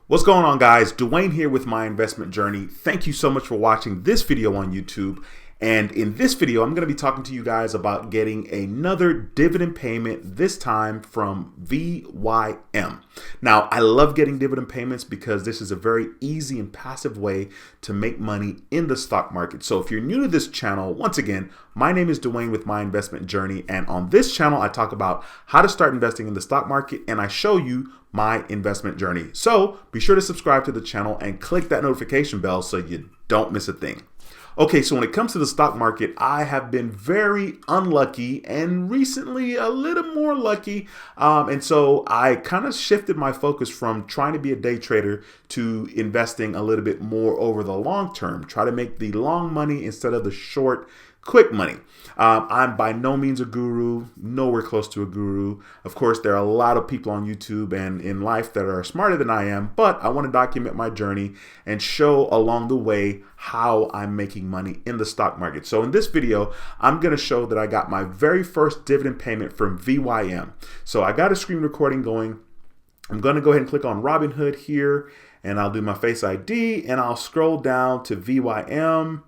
What's going on, guys? Dwayne here with My Investment Journey. Thank you so much for watching this video on YouTube. And in this video, I'm going to be talking to you guys about getting another dividend payment, this time from VYM. Now, I love getting dividend payments because this is a very easy and passive way to make money in the stock market. So if you're new to this channel, once again, my name is Dwayne with My Investment Journey. And on this channel, I talk about how to start investing in the stock market, and I show you my investment journey. So be sure to subscribe to the channel and click that notification bell so you don't miss a thing. Okay, so when it comes to the stock market, I have been very unlucky and recently a little more lucky. And so I kind of shifted my focus from trying to be a day trader to investing a little bit more over the long term, try to make the long money instead of the short quick money. I'm by no means a guru, nowhere close to a guru. Of course, there are a lot of people on YouTube and in life that are smarter than I am, but I want to document my journey and show along the way how I'm making money in the stock market. So in this video, I'm going to show that I got my very first dividend payment from VYM. So I got a screen recording going. I'm going to go ahead and click on Robinhood here, and I'll do my Face ID, and I'll scroll down to VYM.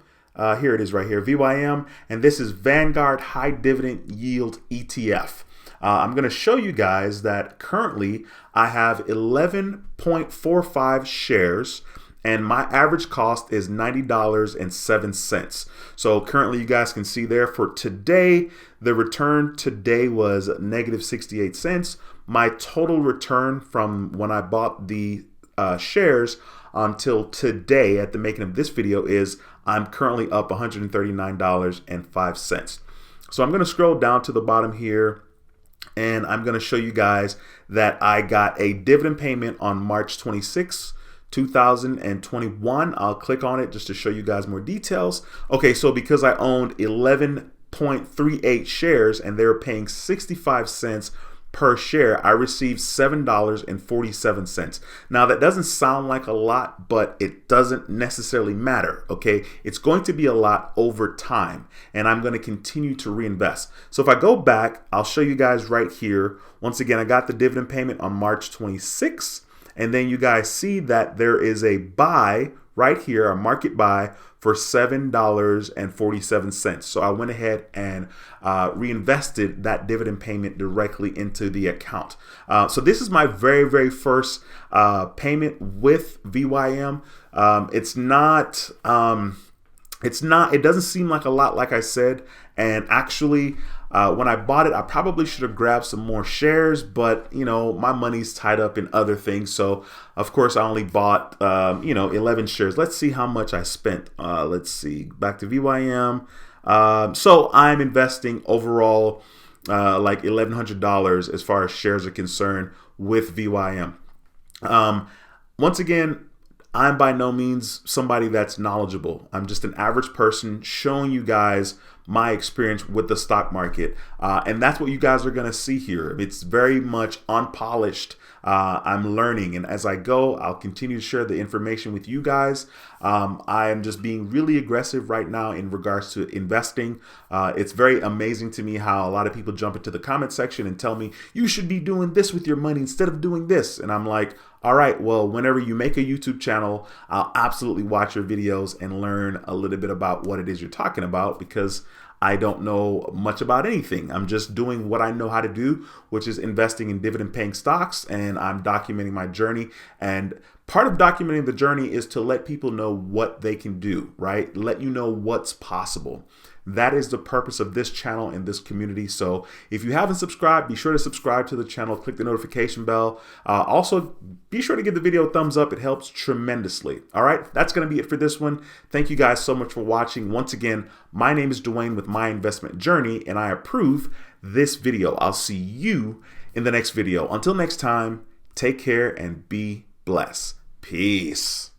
Here it is right here, VYM, and this is Vanguard High Dividend Yield ETF. I'm going to show you guys that currently I have 11.45 shares, and my average cost is $90.07. So currently you guys can see there for today, the return today was negative 68 cents. My total return from when I bought the shares until today at the making of this video is I'm currently up $139.05. So I'm going to scroll down to the bottom here, and I'm going to show you guys that I got a dividend payment on March 26, 2021. I'll click on it just to show you guys more details. Okay, so because I owned 11.38 shares and they were paying 65 cents per share, I received $7.47. Now that doesn't sound like a lot, but it doesn't necessarily matter, okay? It's going to be a lot over time, and I'm going to continue to reinvest. So if I go back, I'll show you guys right here. Once again, I got the dividend payment on March 26th, and then you guys see that there is a buy right here, a market buy for $7.47. So I went ahead and reinvested that dividend payment directly into the account. So this is my very first payment with VYM. It doesn't seem like a lot, like I said, and actually when I bought it, I probably should have grabbed some more shares, but you know, my money's tied up in other things. So of course I only bought 11 shares. Let's see how much I spent. Let's see, back to VYM. So I'm investing overall like $1,100 as far as shares are concerned with VYM. Once again, I'm by no means somebody that's knowledgeable. I'm just an average person showing you guys my experience with the stock market. And that's what you guys are going to see here. It's very much unpolished. I'm learning, and as I go, I'll continue to share the information with you guys. I am just being really aggressive right now in regards to investing. It's very amazing to me how a lot of people jump into the comment section and tell me, you should be doing this with your money instead of doing this. And I'm like, all right, well, whenever you make a YouTube channel, I'll absolutely watch your videos and learn a little bit about what it is you're talking about, because I don't know much about anything. I'm just doing what I know how to do, which is investing in dividend paying stocks, and I'm documenting my journey. And part of documenting the journey is to let people know what they can do, right? Let you know what's possible. That is the purpose of this channel and this community. So if you haven't subscribed, be sure to subscribe to the channel, click the notification bell. Also, be sure to give the video a thumbs up. It helps tremendously. All right, that's going to be it for this one. Thank you guys so much for watching. Once again, my name is Dwayne with My Investment Journey, and I approve this video. I'll see you in the next video. Until next time, take care and be blessed. Peace.